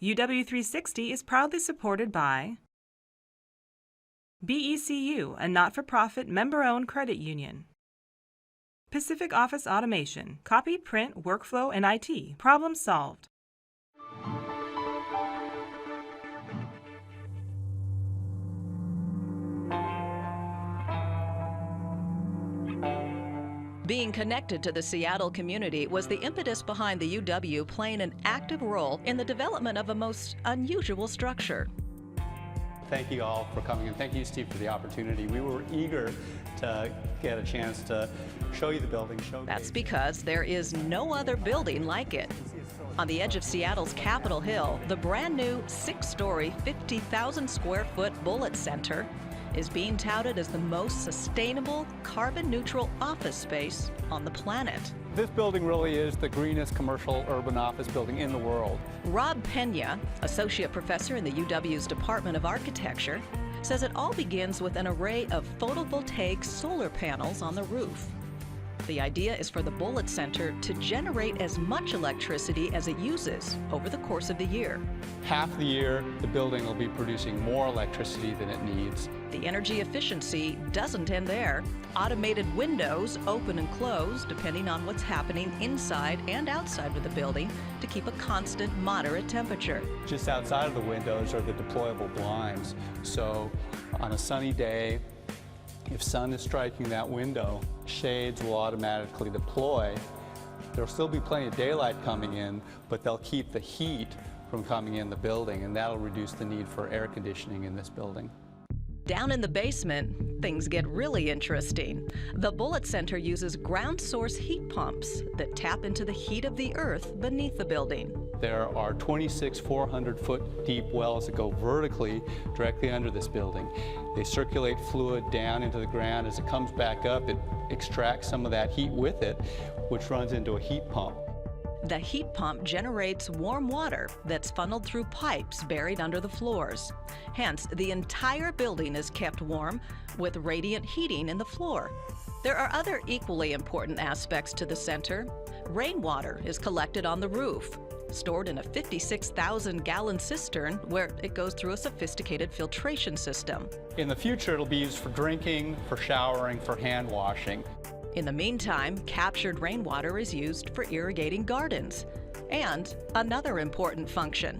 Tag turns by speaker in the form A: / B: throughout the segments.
A: UW360 is proudly supported by BECU, a not-for-profit member-owned credit union. Pacific Office Automation, copy, print, workflow, and IT. Problem solved.
B: Being connected to the Seattle community was the impetus behind the UW playing an active role in the development of a most unusual structure.
C: Thank you all for coming, and thank you, Steve, for the opportunity. We were eager to get a chance to show you the building.
B: That's because there is no other building like it. On the edge of Seattle's Capitol Hill, the brand new 6-story, 50,000 square foot Bullitt Center is being touted as the most sustainable, carbon-neutral office space on the planet.
C: This building really is the greenest commercial urban office building in the world.
B: Rob Pena, associate professor in the UW's Department of Architecture, says it all begins with an array of photovoltaic solar panels on the roof. The idea is for the Bullitt Center to generate as much electricity as it uses over the course of the year.
C: Half the year, the building will be producing more electricity than it needs.
B: The energy efficiency doesn't end there. Automated windows open and close depending on what's happening inside and outside of the building to keep a constant, moderate temperature.
C: Just outside of the windows are the deployable blinds. So on a sunny day, if sun is striking that window, shades will automatically deploy. There'll still be plenty of daylight coming in, but they'll keep the heat from coming in the building, and that'll reduce the need for air conditioning in this building.
B: Down in the basement, things get really interesting. The Bullitt Center uses ground source heat pumps that tap into the heat of the earth beneath the building.
C: There are 26 400-foot deep wells that go vertically directly under this building. They circulate fluid down into the ground. As it comes back up, it extracts some of that heat with it, which runs into a heat pump.
B: The heat pump generates warm water that's funneled through pipes buried under the floors. Hence, the entire building is kept warm with radiant heating in the floor. There are other equally important aspects to the center. Rainwater is collected on the roof, stored in a 56,000-gallon cistern where it goes through a sophisticated filtration system.
C: In the future, it'll be used for drinking, for showering, for hand washing.
B: In the meantime, captured rainwater is used for irrigating gardens. And another important function.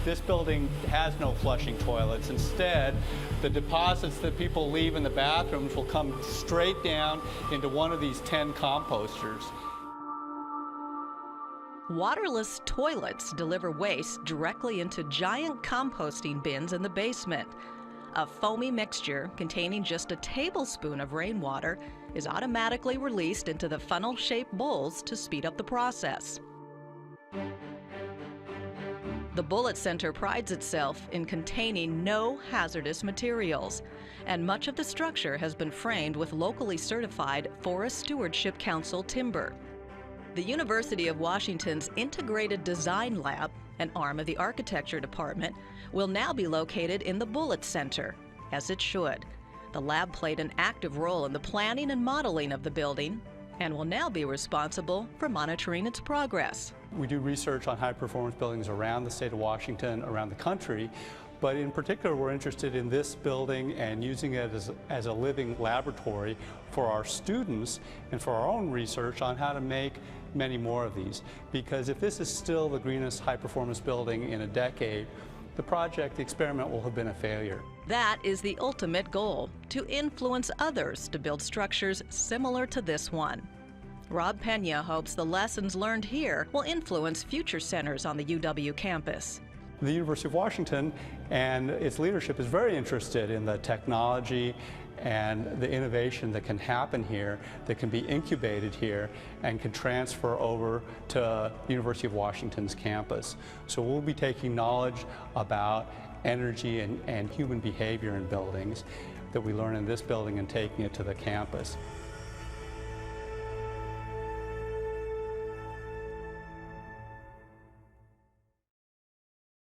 C: This building has no flushing toilets. Instead, the deposits that people leave in the bathrooms will come straight down into one of these 10 composters.
B: Waterless toilets deliver waste directly into giant composting bins in the basement. A foamy mixture containing just a tablespoon of rainwater is automatically released into the funnel-shaped bowls to speed up the process. The Bullitt Center prides itself in containing no hazardous materials, and much of the structure has been framed with locally certified Forest Stewardship Council timber. The University of Washington's Integrated Design Lab, an arm of the Architecture Department, will now be located in the Bullitt Center, as it should. The lab played an active role in the planning and modeling of the building and will now be responsible for monitoring its progress.
C: We do research on high-performance buildings around the state of Washington, around the country, but in particular we're interested in this building and using it as a living laboratory for our students and for our own research on how to make many more of these. Because if this is still the greenest high-performance building in a decade, the experiment will have been a failure.
B: That is the ultimate goal, to influence others to build structures similar to this one. Rob Pena hopes the lessons learned here will influence future centers on the UW campus.
C: The University of Washington and its leadership is very interested in the technology and the innovation that can happen here, that can be incubated here and can transfer over to the University of Washington's campus. So we'll be taking knowledge about energy and human behavior in buildings that we learn in this building and taking it to the campus.